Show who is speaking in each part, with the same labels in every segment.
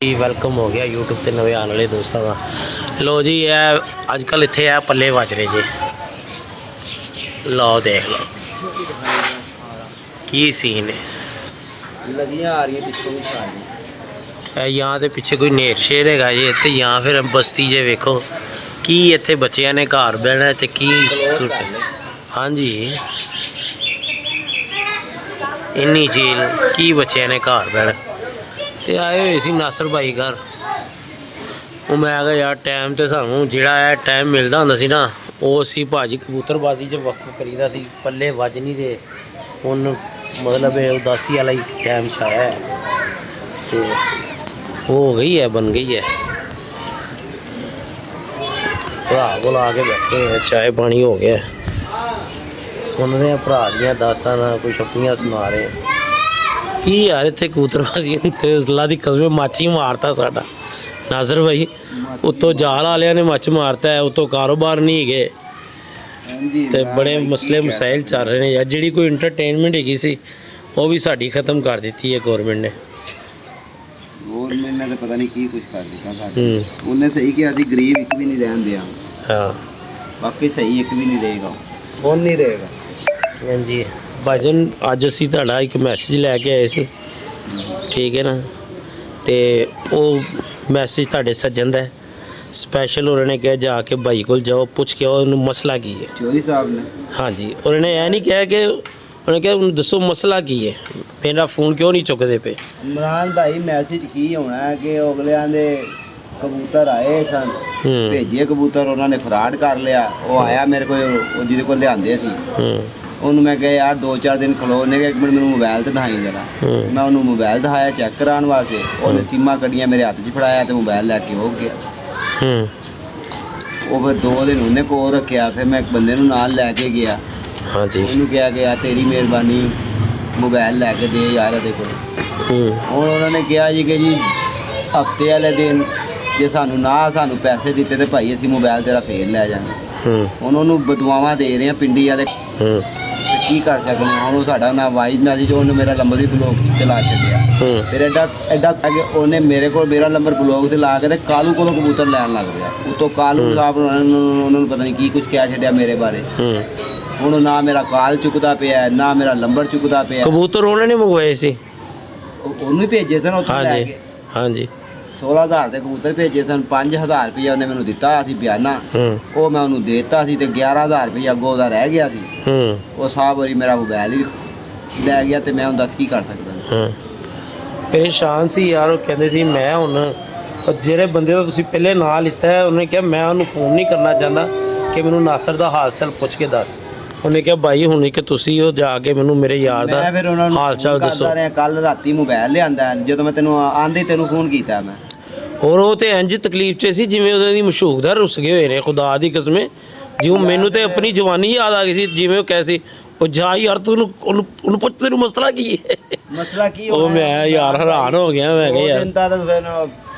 Speaker 1: Welcome ਹੋ ਗਿਆ YouTube ਤੇ ਨਵੇਂ ਆਉਣ ਵਾਲੇ ਦੋਸਤਾਂ ਦਾ। ਲੋ ਜੀ ਇਹ ਅੱਜ ਕੱਲ੍ਹ ਇੱਥੇ ਆ ਪੱਲੇ ਵੱਜ ਰਹੇ ਜੀ। ਲਓ ਦੇਖ ਲਓ ਕੀ ਸੀਨ ਹੈ।
Speaker 2: ਲੱਗੀਆਂ ਆ ਰਹੀਆਂ ਪਿੱਛੋਂ ਵੀ ਸਾਰੀਆਂ।
Speaker 1: ਇਹ ਜਾਂ ਤੇ ਪਿੱਛੇ ਕੋਈ ਨੇਰ ਸ਼ੇਰ ਹੈਗਾ ਜੀ ਇੱਥੇ, ਜਾਂ ਫਿਰ ਬਸਤੀ ਜੇ ਵੇਖੋ ਕੀ ਇੱਥੇ ਬੱਚਿਆਂ ਨੇ ਘਰ ਬਹਿਣਾ ਤੇ ਕੀ ਸੁੱਟ। ਹਾਂਜੀ ਇੰਨੀ ਝੀਲ ਕੀ ਬੱਚਿਆਂ ਨੇ ਘਰ ਬਹਿਣਾ। ਤੇ ਆਏ ਹੋਏ ਸੀ ਨਾਸਰ ਭਾਈ ਘਰ। ਉਹ ਮੈਂ ਕਿਹਾ ਯਾਰ ਟਾਈਮ ਤੇ ਸਾਨੂੰ ਜਿਹੜਾ ਇਹ ਟਾਈਮ ਮਿਲਦਾ ਹੁੰਦਾ ਸੀ ਨਾ, ਉਹ ਅਸੀਂ ਭਾਜੀ ਕਬੂਤਰਬਾਜ਼ੀ 'ਚ ਵਕਤ ਕਰੀਦਾ ਸੀ। ਪੱਲੇ ਵੱਜ ਨਹੀਂ ਰਹੇ ਹੁਣ, ਮਤਲਬ ਇਹ ਉਦਾਸੀ ਵਾਲਾ ਹੀ ਟਾਈਮ ਛਾਇਆ ਹੈ ਤੇ ਹੋ ਗਈ ਹੈ, ਬਣ ਗਈ ਹੈ। ਭਰਾ ਕੋਲ ਆ ਕੇ ਬੈਠੇ ਚਾਹ ਪਾਣੀ ਹੋ ਗਿਆ, ਸੁਣ ਰਹੇ ਭਰਾ ਦੀਆਂ ਦਾਸਤਾਨਾਂ, ਕੁਛ ਆਪਣੀਆਂ ਸੁਣਾ ਰਹੇ। ਕੀ ਯਾਰ ਇੱਥੇ ਕਬੂਤਰਬਾਜ਼ੀ ਤੇ ਅੱਲਾ ਦੀ ਕਸਮ ਮੱਛ ਹੀ ਮਾਰਤਾ ਸਾਡਾ ਨਾਜ਼ਰ ਭਾਈ। ਉੱਤੋਂ ਜਾਲ ਵਾਲਿਆਂ ਨੇ ਮੱਛ ਮਾਰਤਾ ਹੈ, ਉੱਤੋਂ ਕਾਰੋਬਾਰ ਨਹੀਂ ਹੈਗੇ ਤੇ ਬੜੇ ਮਸਲੇ ਮਸਾਇਲ ਚੱਲ ਰਹੇ ਨੇ ਯਾਰ। ਜਿਹੜੀ ਕੋਈ ਇੰਟਰਟੇਨਮੈਂਟ ਹੈਗੀ ਸੀ ਉਹ ਵੀ ਸਾਡੀ ਖ਼ਤਮ ਕਰ ਦਿੱਤੀ ਹੈ ਗੌਰਮੈਂਟ ਨੇ।
Speaker 2: ਗੌਰਮੈਂਟ ਨੇ ਤਾਂ ਪਤਾ ਨਹੀਂ ਕੀ ਕੁਝ ਕਰ ਦਿੱਤਾ ਸਾਡੇ। ਉਹਨੇ ਸਹੀ ਕਿਹਾ ਸੀ ਗਰੀਬ ਇੱਕ ਵੀ ਨਹੀਂ ਰਹਿਣ ਦਿਆ। ਹਾਂ ਬਾਕੀ ਸਹੀ ਇੱਕ ਵੀ ਨਹੀਂ ਰਹੇਗਾ, ਕੌਣ ਨਹੀਂ ਰਹੇਗਾ।
Speaker 1: ਹਾਂਜੀ ਭਾਜਨ ਅੱਜ ਅਸੀਂ ਤੁਹਾਡਾ ਇੱਕ ਮੈਸੇਜ ਲੈ ਕੇ ਆਏ ਸੀ, ਠੀਕ ਹੈ ਨਾ। ਤੇ ਉਹ ਮੈਸੇਜ ਤੁਹਾਡੇ ਸੱਜਣ ਦਾ ਸਪੈਸ਼ਲ। ਉਹਨਾਂ ਨੇ ਕਿਹਾ ਜਾ ਕੇ ਭਾਈ ਕੋਲ ਜਾਓ, ਪੁੱਛ ਕੇ ਉਹਨੂੰ ਮਸਲਾ ਕੀ ਹੈ।
Speaker 2: ਚੋਰੀ ਸਾਹਿਬ ਨੇ
Speaker 1: ਹਾਂਜੀ ਉਹਨਾਂ ਨੇ ਇਹ ਨਹੀਂ ਕਿਹਾ ਕਿ ਉਹਨੇ ਕਿਹਾ ਦੱਸੋ ਮਸਲਾ ਕੀ ਹੈ, ਮੇਰਾ ਫੋਨ ਕਿਉਂ ਨਹੀਂ ਚੁੱਕਦੇ ਪਏ।
Speaker 2: ਇਮਰਾਨ ਭਾਈ ਮੈਸੇਜ ਕੀ ਹੋਣਾ ਹੈ ਕਿ ਅਗਲਿਆਂ ਦੇ ਕਬੂਤਰ ਆਏ ਸਨ, ਭੇਜੇ ਕਬੂਤਰ, ਉਹਨਾਂ ਨੇ ਫਰਾਡ ਕਰ ਲਿਆ। ਉਹ ਆਇਆ ਮੇਰੇ ਕੋਲ, ਉਹ ਜਿਹਦੇ ਕੋਲ ਲਿਆਂਦੇ ਸੀ, ਉਹਨੂੰ ਮੈਂ ਕਿਹਾ ਯਾਰ 2-4 ਦਿਨ ਖਲੋ। ਉਹਨੇ ਕਿਹਾ ਇੱਕ ਮਿੰਟ ਮੈਨੂੰ ਮੋਬਾਈਲ ਤੇ ਦਿਖਾਈ ਜਰਾ। ਮੈਂ ਉਹਨੂੰ ਮੋਬਾਈਲ ਦਿਖਾਇਆ ਚੈੱਕ ਕਰਾਉਣ ਵਾਸਤੇ। ਉਹਨੇ ਸੀਮਾਂ ਕੱਢੀਆਂ ਮੇਰੇ ਹੱਥ 'ਚ ਫੜਾਇਆ ਤੇ ਮੋਬਾਈਲ ਲੈ ਕੇ ਹੋ ਗਿਆ। ਉਹ ਫਿਰ 2 ਦਿਨ ਉਹਨੇ ਕੋਲ ਰੱਖਿਆ। ਫਿਰ ਮੈਂ ਇੱਕ ਬੰਦੇ ਨੂੰ ਨਾਲ ਲੈ ਕੇ ਗਿਆ। ਹਾਂਜੀ ਉਹਨੂੰ ਕਿਹਾ ਕਿ ਯਾਰ ਤੇਰੀ ਮਿਹਰਬਾਨੀ ਮੋਬਾਈਲ ਲੈ ਕੇ ਦੇ ਯਾਰ ਇਹਦੇ ਕੋਲ। ਹੁਣ ਉਹਨਾਂ ਨੇ ਕਿਹਾ ਜੀ ਕਿ ਜੀ ਹਫਤੇ ਵਾਲੇ ਦਿਨ ਜੇ ਸਾਨੂੰ ਪੈਸੇ ਦਿੱਤੇ ਤੇ ਭਾਈ ਅਸੀਂ ਮੋਬਾਈਲ ਤੇਰਾ ਫੇਰ ਲੈ ਜਾਵਾਂਗੇ। ਹੁਣ ਉਹਨੂੰ ਬਦੁਆਵਾਂ ਦੇ ਰਹੇ ਆ ਪਿੰਡੀ ਵਾਲੇ, ਕੀ ਕਰ ਸਕਦੇ ਹਾਂ। ਹੁਣ ਉਹ ਸਾਡਾ ਨਾ ਵਾਈਜ਼ ਨਾ ਸੀ, ਜੋ ਉਹਨੇ ਮੇਰਾ ਨੰਬਰ ਵੀ ਬਲੌਕ 'ਤੇ ਲਾ ਛੱਡਿਆ। ਫਿਰ ਐਡਾ ਕਿ ਉਹਨੇ ਮੇਰੇ ਕੋਲ ਮੇਰਾ ਨੰਬਰ ਬਲੌਕ 'ਤੇ ਲਾ ਕੇ ਤੇ ਕਾਲੂ ਕੋਲੋਂ ਕਬੂਤਰ ਲੈਣ ਲੱਗ ਪਿਆ। ਉਤੋਂ ਕਾਲੂ ਸਾਹਿਬ ਉਹਨਾਂ ਨੂੰ ਪਤਾ ਨਹੀਂ ਕੀ ਕੁਝ ਕਹਿ ਛੱਡਿਆ ਮੇਰੇ ਬਾਰੇ। ਹੁਣ ਨਾ ਮੇਰਾ ਕਾਲ ਚੁੱਕਦਾ ਪਿਆ, ਨਾ ਮੇਰਾ ਨੰਬਰ ਚੁੱਕਦਾ ਪਿਆ। ਕਬੂਤਰ
Speaker 1: ਉਹਨਾਂ ਨੇ ਮੰਗਵਾਏ ਸੀ,
Speaker 2: ਉਹਨੂੰ ਹੀ ਭੇਜੇ ਸਨ ਉੱਥੋਂ ਲੈ ਕੇ।
Speaker 1: ਹਾਂਜੀ
Speaker 2: 16,000 ਦੇ ਕਬੂਤਰ ਭੇਜੇ ਸਨ। 5,000 ਰੁਪਇਆ ਉਹਨੇ ਮੈਨੂੰ ਦਿੱਤਾ ਸੀ ਬਿਆਨਾ, ਉਹ ਮੈਂ ਉਹਨੂੰ ਦੇ ਦਿੱਤਾ ਸੀ। ਤੇ 11,000 ਰੁਪਇਆ ਅੱਗੋਂ ਉਹਦਾ ਰਹਿ ਗਿਆ ਸੀ। ਉਹ ਸਾਹ ਵਾਰੀ ਮੇਰਾ ਮੋਬਾਈਲ ਹੀ ਲੈ ਗਿਆ ਤੇ ਮੈਂ ਹੁਣ ਦੱਸ ਕੀ ਕਰ ਸਕਦਾ।
Speaker 1: ਪਰੇਸ਼ਾਨ ਸੀ ਯਾਰ। ਉਹ ਕਹਿੰਦੇ ਸੀ ਮੈਂ ਹੁਣ ਜਿਹੜੇ ਬੰਦੇ ਦਾ ਤੁਸੀਂ ਪਹਿਲੇ ਨਾਂ ਲਿੱਤਾ ਹੈ, ਉਹਨੇ ਕਿਹਾ ਮੈਂ ਉਹਨੂੰ ਫੋਨ ਨਹੀਂ ਕਰਨਾ ਚਾਹੁੰਦਾ ਕਿ ਮੈਨੂੰ ਨਾਸਰ ਦਾ ਹਾਲ ਚਾਲ ਪੁੱਛ ਕੇ ਦੱਸ। ਉਹਨੇ ਕਿਹਾ ਭਾਈ ਹੁਣ ਕਿ ਤੁਸੀਂ ਉਹ ਜਾ ਕੇ ਮੈਨੂੰ ਮੇਰੇ ਯਾਰ ਦਾ ਹਾਲ ਚਾਲ ਦੱਸੋ।
Speaker 2: ਕੱਲ ਰਾਤੀ ਮੋਬਾਈਲ ਲਿਆਂਦਾ, ਜਦੋਂ ਮੈਂ ਤੈਨੂੰ ਆਂਦੇ ਤੈਨੂੰ ਫੋਨ ਕੀਤਾ ਮੈਂ।
Speaker 1: ਹੋਰ ਉਹ ਤੇ ਇੰਜ ਤਕਲੀਫ 'ਚ ਸੀ ਜਿਵੇਂ ਉਹਦੇ ਦੀ ਮਸ਼ੂਕਦਾਰ ਰੁੱਸ ਗਏ ਹੋਏ ਨੇ ਖੁਦਾ ਦੀ ਕਸਮੇ। ਜਿਵੇਂ ਮੈਨੂੰ ਤੇ ਆਪਣੀ ਜਵਾਨੀ ਯਾਦ ਆ ਗਈ ਸੀ, ਜਿਵੇਂ ਉਹ ਕਹੇ ਸੀ ਉਹ ਜਾ ਯਾਰ ਤੂੰ ਉਹਨੂੰ ਪੁੱਛ ਤੈਨੂੰ ਮਸਲਾ ਕੀ ਹੈ।
Speaker 2: ਮਸਲਾ ਕੀ
Speaker 1: ਉਹ ਮੈਂ ਯਾਰ ਹੈਰਾਨ ਹੋ ਗਿਆ। ਮੈਂ ਕਿਹਾ
Speaker 2: ਯਾਰ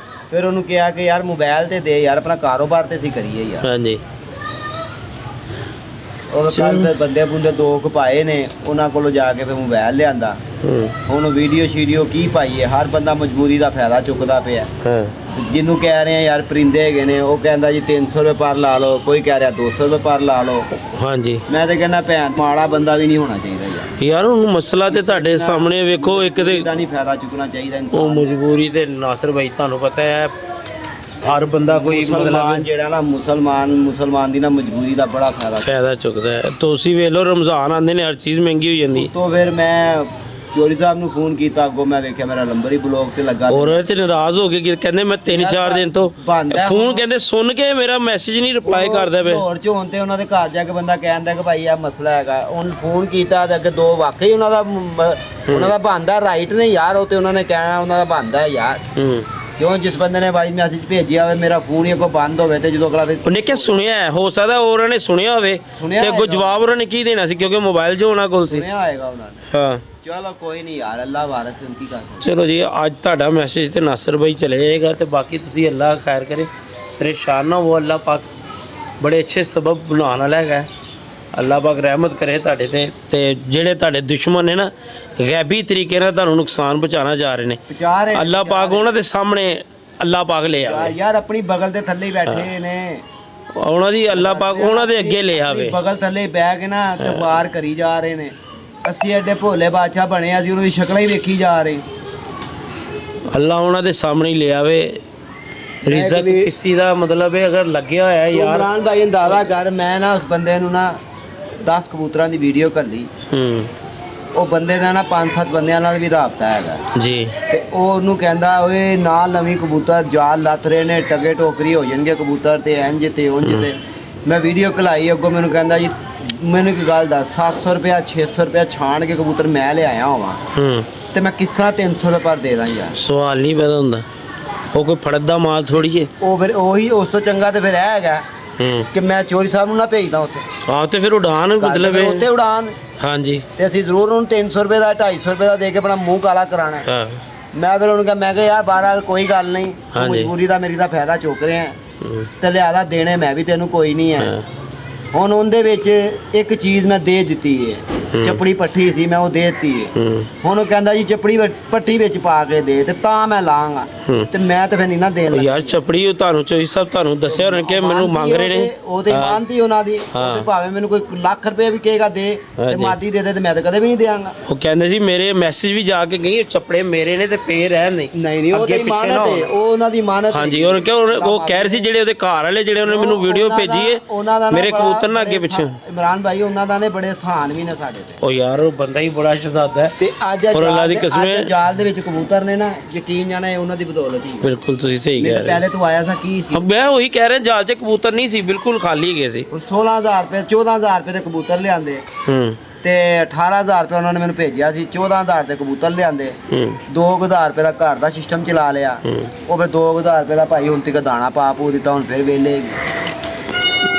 Speaker 2: ਫਿਰ ਉਹਨੂੰ ਕਿਹਾ ਕਿ ਯਾਰ ਮੋਬਾਈਲ ਤੇ ਦੇ ਯਾਰ, ਆਪਣਾ ਕਾਰੋਬਾਰ ਤੇ ਅਸੀਂ ਕਰੀਏ ਯਾਰ।
Speaker 1: ਹਾਂਜੀ
Speaker 2: ਉਹ ਕੱਲ ਬੰਦੇ ਬੁੰਦੇ 2 ਕੁ ਪਾਏ ਨੇ, ਉਹਨਾਂ ਕੋਲੋਂ ਜਾ ਕੇ ਫਿਰ ਮੋਬਾਈਲ ਲਿਆਂਦਾ। ਹੁਣ ਵੀਡੀਓ ਸ਼ੀਡੀਓ ਕੀ ਪਾਈਏ, ਹਰ ਬੰਦਾ ਮਜਬੂਰੀ ਦਾ ਫਾਇਦਾ ਚੁੱਕਦਾ ਪਿਆ। ਜਿਹਨੂੰ ਕਹਿ ਰਹੇ ਆ ਯਾਰ ਪਰਿੰਦੇ ਹੈਗੇ ਨੇ, ਉਹ ਕਹਿੰਦਾ ਜੀ 300 ਰੁਪਏ ਪਰ ਲਾ ਲਓ, ਕੋਈ ਕਹਿ ਰਿਹਾ 200 ਰੁਪਏ ਪਰ ਲਾ ਲਓ। ਹਾਂਜੀ ਮੈਂ ਤਾਂ ਕਹਿੰਦਾ ਭੈਣ ਮਾੜਾ ਬੰਦਾ ਵੀ ਨਹੀਂ ਹੋਣਾ ਚਾਹੀਦਾ ਯਾਰ। ਉਹਨੂੰ ਮਸਲਾ ਤੇ ਤੁਹਾਡੇ ਸਾਹਮਣੇ ਵੇਖੋ, ਇੱਕ ਤੇ ਨਹੀਂ ਫਾਇਦਾ ਚੁੱਕਣਾ ਚਾਹੀਦਾ ਇਨਸਾਨ। ਉਹ ਮਜਬੂਰੀ ਤੇ ਨਾਸਰ ਭਾਈ ਤੁਹਾਨੂੰ ਪਤਾ ਹੈ ਹਰ ਬੰਦਾ ਕੋਈ ਮਤਲਬ ਜਿਹੜਾ ਨਾ ਮੁਸਲਮਾਨ ਦੀ ਨਾ ਮਜਬੂਰੀ ਦਾ ਬੜਾ ਫਾਇਦਾ ਚੁੱਕਦਾ ਹੈ। ਤੁਸੀਂ ਵੇਖ ਲਓ ਰਮਜ਼ਾਨ ਆਉਂਦੇ ਨੇ, ਹਰ ਚੀਜ਼ ਮਹਿੰਗੀ ਹੋ ਜਾਂਦੀ। ਤੋਂ ਫਿਰ ਮੈਂ ਚੋਰੀ ਸਾਹਿਬ ਨੂੰ ਫੋਨ ਕੀਤਾ, ਅੱਗੋਂ ਮੈਂ ਵੇਖਿਆ ਮੇਰਾ ਨੰਬਰ ਹੀ ਬਲੌਕ ਤੇ ਲੱਗਾ। ਔਰ ਤੇ ਨਾਰਾਜ਼ ਹੋ ਗਏ, ਕਹਿੰਦੇ ਮੈਂ 3-4 ਦਿਨ ਤੋਂ ਫੋਨ ਕਹਿੰਦੇ ਸੁਣ ਕੇ ਮੇਰਾ ਮੈਸੇਜ ਨਹੀਂ ਰਿਪਲਾਈ ਕਰਦਾ ਪਿਆ। ਹੋਰ ਚ ਹੋਣ ਤੇ ਉਹਨਾਂ ਦੇ ਘਰ ਜਾ ਕੇ ਬੰਦਾ ਕਹਿੰਦਾ ਕਿ ਭਾਈ ਆ ਮਸਲਾ ਹੈਗਾ। ਉਹਨ ਫੋਨ ਕੀਤਾ ਤੇ ਅੱਗੇ 2 ਵਾਕਈ ਉਹਨਾਂ ਦਾ ਬਣਦਾ ਰਾਈਟ ਨੇ ਯਾਰ। ਉਹ ਤੇ ਉਹਨਾਂ ਨੇ ਕਹਿਣਾ ਉਹਨਾਂ ਦਾ ਬਣਦਾ ਯਾਰ। ਕਿਉਂ ਜਿਸ ਬੰਦੇ ਨੇ ਵਾਈਸ ਮੈਸੇਜ ਭੇਜਿਆ ਹੋਵੇ, ਮੇਰਾ ਫੋਨ ਹੀ ਅੱਗੋਂ ਬੰਦ ਹੋਵੇ ਤੇ ਜਦੋਂ ਅਗਲਾ ਉਹਨੇ ਕਿਹਾ ਸੁਣਿਆ ਹੋ ਸਕਦਾ ਉਹਨਾਂ ਨੇ ਸੁਣਿਆ ਹੋਵੇ ਤੇ ਅੱਗੋਂ ਜਵਾਬ ਉਹਨਾਂ ਨੇ ਕੀ ਦੇਣਾ ਸੀ, ਕਿਉਂਕਿ ਮੋਬਾਈਲ ਜੋ ਉਹਨਾਂ ਕੋਲ ਸੀ। ਸੁਣਿਆ ਹੋਏਗਾ ਉਹਨਾਂ ਨੇ। ਹਾਂ ਚਲੋ ਕੋਈ ਨਹੀਂ ਯਾਰ, ਅੱਲਾ ਵਾਰਸ ਹੁਣ ਕੀ ਕਰ ਸਕਦੇ। ਚਲੋ ਜੀ ਅੱਜ ਤੁਹਾਡਾ ਮੈਸੇਜ ਤੇ ਨਾਸਰ ਭਾਈ ਚਲੇ ਜਾਏਗਾ ਤੇ ਬਾਕੀ ਤੁਸੀਂ ਅੱਲਾ ਖੈਰ ਕਰੇ, ਪਰੇਸ਼ਾਨ ਨਾ ਹੋ। ਅੱਲਾ ਪਾਕ ਬੜੇ ਅੱਛੇ ਸਬਬ ਬਣਾਉਣ ਵਾਲਾ ਹੈਗਾ। ਅੱਲਾ ਪਾਕ ਰਹਿਮਤ ਕਰੇ ਤੁਹਾਡੇ ਤੇ ਜਿਹੜੇ ਤੁਹਾਡੇ ਦੁਸ਼ਮਣ ਨੇ ਨਾ ਗੈਬੀ ਤਰੀਕੇ ਨਾਲ ਤੁਹਾਨੂੰ ਨੁਕਸਾਨ ਪਹੁੰਚਾਉਣਾ ਜਾ ਰਹੇ ਨੇ, ਅੱਲਾ ਪਾਕ ਉਹਨਾਂ ਦੇ ਸਾਹਮਣੇ
Speaker 1: ਅੱਲਾ ਪਾਕ ਲੈ ਆਵੇ
Speaker 2: ਯਾਰ ਆਪਣੀ ਬਗਲ ਦੇ ਥੱਲੇ ਹੀ ਬੈਠੇ ਨੇ
Speaker 1: ਉਹਨਾਂ ਦੀ ਅੱਲਾ ਪਾਕ ਉਹਨਾਂ ਦੇ ਅੱਗੇ ਲੈ ਆਵੇ
Speaker 2: ਬਗਲ ਥੱਲੇ ਬਹਿ ਕੇ ਨਾ ਤੇ ਵਾਰ ਕਰੀ ਜਾ ਰਹੇ ਨੇ ਅਸੀਂ ਐਡੇ ਭੋਲੇ ਬਾਦਸ਼ਾਹ ਬਣੇ ਅਸੀਂ ਉਹਨਾਂ ਦੀ ਸ਼ਕਲਾਂ ਹੀ ਵੇਖੀ ਜਾ ਰਹੇ
Speaker 1: ਅੱਲਾ ਉਹਨਾਂ ਦੇ ਸਾਹਮਣੇ ਹੀ ਲੈ ਆਵੇ ਰਿਜ਼ਕ ਕਿਸੇ ਦਾ ਮਤਲਬ ਹੈ ਅਗਰ ਲੱਗਿਆ ਹੋਇਆ ਯਾਰ
Speaker 2: ਇਮਰਾਨ ਭਾਈ ਅੰਦਾਜ਼ਾ ਕਰ ਮੈਂ ਨਾ ਉਸ ਬੰਦੇ ਨੂੰ ਨਾ 10 ਕਬੂਤਰਾਂ ਦੀ ਵੀਡੀਓ ਘੱਲੀ ਉਹ ਬੰਦੇ ਦਾ ਨਾ 5-7 ਬੰਦਿਆਂ ਨਾਲ ਵੀ ਰਾਬਤਾ ਹੈਗਾ
Speaker 1: ਜੀ
Speaker 2: ਤੇ ਉਹ ਉਹਨੂੰ ਕਹਿੰਦਾ ਓਏ ਨਾਲ ਨਵੀਂ ਕਬੂਤਰ ਜਾਲ ਲੱਥ ਰਹੇ ਨੇ ਟਗੇ ਟੋਕਰੀ ਹੋ ਜਾਣਗੇ ਕਬੂਤਰ ਤੇ ਇੰਜ ਤੇ ਉਂਝ ਤੇ ਮੈਂ ਵੀਡੀਓ ਘਲਾਈ ਅੱਗੋਂ ਮੈਨੂੰ ਕਹਿੰਦਾ ਜੀ ਮੈਨੂੰ ਇੱਕ ਗੱਲ ਦੱਸ 700 ਰੁਪਇਆ 600 ਰੁਪਇਆ ਛਾਣ ਕੇ ਕਬੂਤਰ ਮੈਂ ਲਿਆਇਆ ਹੋਵਾਂ ਤੇ ਮੈਂ ਕਿਸ ਤਰ੍ਹਾਂ 300 ਰੁਪਏ ਪਰ ਦੇ ਦਾਂ ਯਾਰ
Speaker 1: ਸਵਾਲ ਨਹੀਂ ਪੈਦਾ ਹੁੰਦਾ ਉਹ ਕੋਈ ਫੜਦ ਦਾ ਮਾਲ ਥੋੜੀ ਹੈ
Speaker 2: ਉਹ ਫਿਰ ਉਹੀ ਉਸ ਤੋਂ ਚੰਗਾ ਤੇ ਫਿਰ ਇਹ ਹੈਗਾ ਕਿ ਮੈਂ ਚੋਰੀ ਸਾਹਿਬ ਨੂੰ ਨਾ ਭੇਜਦਾ ਉੱਥੇ
Speaker 1: ਆਹ ਤੇ ਫਿਰ ਉਡਾਨ ਮਤਲਬ
Speaker 2: ਉੱਥੇ ਉਡਾਨ
Speaker 1: ਹਾਂਜੀ
Speaker 2: ਤੇ ਅਸੀਂ ਜ਼ਰੂਰ ਉਹਨੂੰ 300 ਰੁਪਏ ਦਾ 250 ਰੁਪਏ ਦਾ ਦੇ ਕੇ ਆਪਣਾ ਮੂੰਹ ਕਾਲਾ ਕਰਾਣਾ
Speaker 1: ਹਾਂ
Speaker 2: ਮੈਂ ਫਿਰ ਉਹਨੂੰ ਕਿਹਾ ਮੈਂ ਕਿਹਾ ਯਾਰ ਬਾਹਰ ਕੋਈ ਗੱਲ ਨਹੀਂ ਮਜਬੂਰੀ ਦਾ ਮੇਰੀ ਦਾ ਫਾਇਦਾ ਚੁੱਕ ਰਹੇ ਆ ਤੇ ਲਿਆਦਾ ਦੇਣੇ ਮੈਂ ਵੀ ਤੈਨੂੰ ਕੋਈ ਨਹੀਂ ਹੈ ਹੁਣ ਉਹਦੇ ਵਿੱਚ ਇੱਕ ਚੀਜ਼ ਮੈਂ ਦੇ ਦਿੱਤੀ ਹੈ ਚੱਪੜੀ ਪੱਠੀ ਸੀ ਮੈਂ ਉਹ ਦੇ ਦਿੱਤੀ ਹੈ ਹੁਣ ਉਹ ਕਹਿੰਦਾ ਜੀ ਚੱਪੜੀ ਪੱਠੀ ਵਿੱਚ ਪਾ ਕੇ ਦੇ ਤੇ ਤਾਂ ਮੈਂ ਲਾਂਗਾ ਤੇ ਮੈਂ ਤੇ ਫਿਰ ਨਹੀਂ ਨਾ ਦੇਣ ਲੱਗਾ
Speaker 1: ਯਾਰ ਚੱਪੜੀ ਉਹ ਤੁਹਾਨੂੰ ਚੋਈ ਸਾਹਿਬ ਤੁਹਾਨੂੰ ਦੱਸਿਆ ਉਹਨਾਂ ਕਿ ਮੈਨੂੰ ਮੰਗ ਰਹੇ ਨੇ
Speaker 2: ਉਹਦੇ ਮਾਨਤੀ ਉਹਨਾਂ ਦੀ ਉਹਦੇ ਭਾਵੇਂ ਮੈਨੂੰ ਕੋਈ ਲੱਖ ਰੁਪਏ ਵੀ ਕਹੇਗਾ ਦੇ ਤੇ ਮਾਦੀ ਦੇ ਦੇ ਤੇ ਮੈਂ ਤਾਂ ਕਦੇ ਵੀ ਨਹੀਂ ਦੇਵਾਂਗਾ
Speaker 1: ਉਹ ਕਹਿੰਦੇ ਸੀ ਮੇਰੇ ਮੈਸੇਜ ਵੀ ਜਾ ਕੇ ਗਈ ਚੱਪੜੇ ਮੇਰੇ ਨੇ ਤੇ ਪੇ ਰਹਿਣ ਨਹੀਂ
Speaker 2: ਉਹਦੀ ਮਾਨਤ ਹੈ ਉਹ ਉਹਨਾਂ ਦੀ ਮਾਨਤ
Speaker 1: ਹਾਂਜੀ ਉਹ ਕਿਹਾ ਉਹ ਕਹਿ ਰਹੇ ਸੀ ਜਿਹੜੇ ਉਹਦੇ ਘਰ ਵਾਲੇ ਜਿਹੜੇ ਉਹਨੇ ਮੈਨੂੰ ਵੀਡੀਓ ਭੇਜੀ ਹੈ ਮੇਰੇ ਕਬੂਤਰ ਨਾ ਅੱਗੇ ਪਿੱਛੇ
Speaker 2: ਇਮਰਾਨ ਭਾਈ ਉਹਨਾਂ ਦਾ ਨੇ ਬੜੇ ਆਸਾਨ ਵੀ ਨੇ ਸਾਡੇ
Speaker 1: ਉਹ ਯਾਰ ਉਹ ਬੰਦਾ ਹੀ ਬੜਾ ਸ਼ਹਜ਼ਾਦਾ ਹੈ
Speaker 2: ਤੇ ਅੱਜ
Speaker 1: ਔਰ ਅੱਲਾ ਦੀ ਕਸਮ ਹੈ
Speaker 2: ਜਾਲ ਦੇ ਵਿੱਚ ਕਬੂਤਰ ਨੇ ਨਾ ਯਕੀਨ ਜਾਣਾ ਇਹ ਉਹਨਾਂ ਦੀ ਬਦੌਲਤ ਹੀ
Speaker 1: ਬਿਲਕੁਲ ਤੁਸੀਂ ਸਹੀ ਕਹਿ ਰਹੇ
Speaker 2: ਪਹਿਲੇ ਤੂੰ ਆਇਆ ਸੀ ਕੀ ਸੀ
Speaker 1: ਮੈਂ ਉਹੀ ਕਹਿ ਰਿਹਾ ਜਾਲ 'ਚ ਕਬੂਤਰ ਨਹੀਂ ਸੀ ਬਿਲਕੁਲ ਖਾਲੀ ਗਏ ਸੀ
Speaker 2: 16000 ਰੁਪਏ 14000 ਰੁਪਏ ਦੇ ਕਬੂਤਰ ਲਿਆਂਦੇ ਤੇ 18000 ਰੁਪਏ ਉਹਨਾਂ ਨੇ ਮੈਨੂੰ ਭੇਜਿਆ ਸੀ 14000 ਦੇ ਕਬੂਤਰ ਲਿਆਂਦੇ 2000 ਰੁਪਏ ਦਾ ਘਰ ਦਾ ਸਿਸਟਮ ਚਲਾ ਲਿਆ ਉਹ ਫਿਰ 2000 ਰੁਪਏ ਦਾ ਭਾਈ ਹੁਣ ਤੱਕ ਦਾਣਾ ਪਾ ਪੂ ਦਿੱਤਾ ਹੁਣ ਫਿਰ ਵੇਲੇ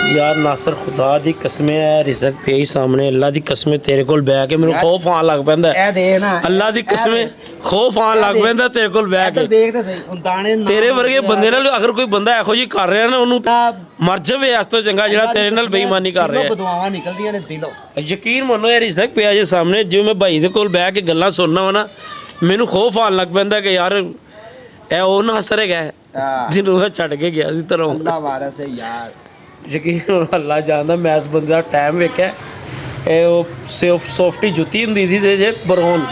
Speaker 1: ਯਾਰ ਨਾਸਰ ਖੁਦਾ ਦੀ ਕਸਮ ਹੈ ਰਿਜ਼ਕ ਪਈ ਸਾਹਮਣੇ ਅੱਲਾ ਦੀ ਕਸਮ ਤੇਰੇ ਕੋਲ ਬਹਿ ਕੇ ਮੈਨੂੰ ਖੌਫ ਆਉਣ ਲੱਗ ਪੈਂਦਾ
Speaker 2: ਇਹ ਦੇਖ ਨਾ
Speaker 1: ਅੱਲਾ ਦੀ ਕਸਮ ਖੌਫ ਆਉਣ ਲੱਗ ਪੈਂਦਾ ਤੇਰੇ ਕੋਲ ਬਹਿ ਕੇ
Speaker 2: ਦੇਖ ਤੇ ਸਹੀ ਹੁਣ ਦਾਣੇ
Speaker 1: ਤੇਰੇ ਵਰਗੇ ਬੰਦੇ ਨਾਲ ਅਗਰ ਕੋਈ ਬੰਦਾ ਇਹੋ ਜਿਹੀ ਕਰ ਰਿਹਾ ਨਾ ਉਹਨੂੰ ਮਰ ਜਾਵੇ ਇਸ ਤੋਂ ਚੰਗਾ ਜਿਹੜਾ ਤੇਰੇ ਨਾਲ ਬੇਈਮਾਨੀ ਕਰ ਰਿਹਾ
Speaker 2: ਬਦਵਾਵਾਂ ਨਿਕਲਦੀਆਂ ਨੇ ਦਿਲੋਂ
Speaker 1: ਯਕੀਨ ਮੰਨੋ ਇਹ ਰਿਜ਼ਕ ਪਿਆ ਜੇ ਸਾਹਮਣੇ ਜਿਵੇਂ ਮੈਂ ਭਾਈ ਦੇ ਕੋਲ ਬਹਿ ਕੇ ਗੱਲਾਂ ਸੁਣਨਾ ਵਾ ਨਾ ਮੈਨੂੰ ਖੌਫ ਆਉਣ ਲੱਗ ਪੈਂਦਾ ਕਿ ਯਾਰ ਇਹ ਉਹ ਨਾਸਰ ਹੈਗਾ ਜਿਹਨੂੰ ਮੈਂ ਛੱਡ ਕੇ ਗਿਆ ਸੀ ਤਰੋਂ
Speaker 2: ਅੱਲਾ ਵਾਰਸ ਹੈ ਯਾਰ
Speaker 1: ਯਕੀਨ ਅੱਲਾ ਜਾਣਦਾ ਮੈਂ ਇਸ ਬੰਦੇ ਦਾ ਟਾਈਮ ਵੇਖਿਆ ਇਹ ਉਹ ਸੌਫਟੀ ਜੁੱਤੀ ਹੁੰਦੀ ਸੀ ਤੇ ਜੇ ਬਰੌਨ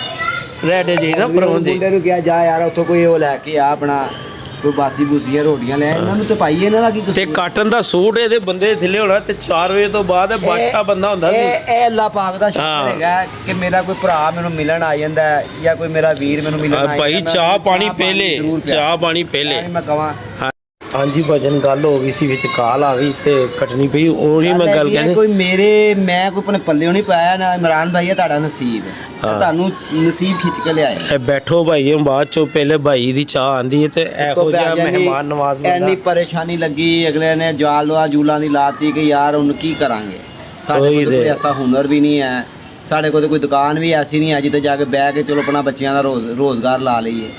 Speaker 1: ਰੈਡ ਜੀ ਨਾ ਬਰੌਨ ਜੀ
Speaker 2: ਮੁੰਡੇ ਨੂੰ ਕਿਹਾ ਜਾ ਯਾਰ ਉੱਥੋਂ ਕੋਈ ਉਹ ਲੈ ਕੇ ਆ ਆਪਣਾ ਕੋਈ ਬਾਸੀ ਬੂਸੀਆਂ ਰੋਟੀਆਂ ਲੈ ਇਹਨਾਂ ਨੂੰ ਤੇ ਪਾਈਏ ਇਹਨਾਂ ਦਾ ਕੀ
Speaker 1: ਤੇ ਕਾਟਨ ਦਾ ਸੂਟ ਇਹਦੇ ਬੰਦੇ ਥੱਲੇ ਹੋਣਾ ਤੇ 4 ਵਜੇ ਤੋਂ ਬਾਅਦ ਇਹ ਬਾਦਸ਼ਾਹ ਬੰਦਾ ਹੁੰਦਾ ਸੀ
Speaker 2: ਇਹ ਅੱਲਾ ਪਾਕ ਦਾ ਸ਼ੁਕਰ ਹੈਗਾ ਕਿ ਮੇਰਾ ਕੋਈ ਭਰਾ ਮੈਨੂੰ ਮਿਲਣ ਆ ਜਾਂਦਾ ਜਾਂ ਕੋਈ ਮੇਰਾ ਵੀਰ ਮੈਨੂੰ ਮਿਲਣ ਆ ਜਾਂਦਾ
Speaker 1: ਭਾਈ ਚਾਹ ਪਾਣੀ ਪਹਿਲੇ ਚਾਹ ਪਾਣੀ ਪਹਿਲੇ
Speaker 2: ਮੈਂ ਕਹਾਂ
Speaker 1: ਹਾਂਜੀ ਭਜਨ ਗੱਲ ਹੋ ਗਈ ਸੀ ਵਿੱਚ ਕਾਲ ਆ ਗਈ ਤੇ ਕੱਟਣੀ ਪਈ ਉਹੀ ਮੈਂ ਗੱਲ ਕਹਿੰਦਾ
Speaker 2: ਕੋਈ ਮੈਂ ਕੋਈ ਆਪਣੇ ਪੱਲਿਓਂ ਨਹੀਂ ਪਾਇਆ ਨਾ ਇਮਰਾਨ ਭਾਈ ਇਹ ਤੁਹਾਡਾ ਨਸੀਬ ਹੈ ਤੁਹਾਨੂੰ ਨਸੀਬ ਖਿੱਚ ਕੇ ਲਿਆਇਆ
Speaker 1: ਇਹ ਬੈਠੋ ਭਾਈ ਬਾਅਦ ਚੋਂ ਪਹਿਲੇ ਭਾਈ ਦੀ ਚਾਹ ਆਂਦੀ ਹੈ ਤੇ ਇਹੋ ਜਿਹਾ ਮਹਿਮਾਨ ਨਵਾਜ਼ ਬੰਦਾ
Speaker 2: ਇੰਨੀ ਪਰੇਸ਼ਾਨੀ ਲੱਗੀ ਅਗਲੇ ਨੇ ਜਾਲਾਂ ਜੂਲਾਂ ਦੀ ਲਾਤੀ ਕਿ ਯਾਰ ਹੁਣ ਕੀ ਕਰਾਂਗੇ ਸਾਡੇ ਕੋਲ ਕੋਈ ਐਸਾ ਹੁਨਰ ਵੀ ਨਹੀਂ ਹੈ ਸਾਡੇ ਕੋਲ ਕੋਈ ਦੁਕਾਨ ਵੀ ਐਸੀ ਨਹੀਂ ਹੈ ਜਿੱਥੇ ਜਾ ਕੇ ਬਹਿ ਕੇ ਚਲੋ ਆਪਣਾ ਬੱਚਿਆਂ ਦਾ ਰੋਜ਼ਗਾਰ ਲਾ ਲਈਏ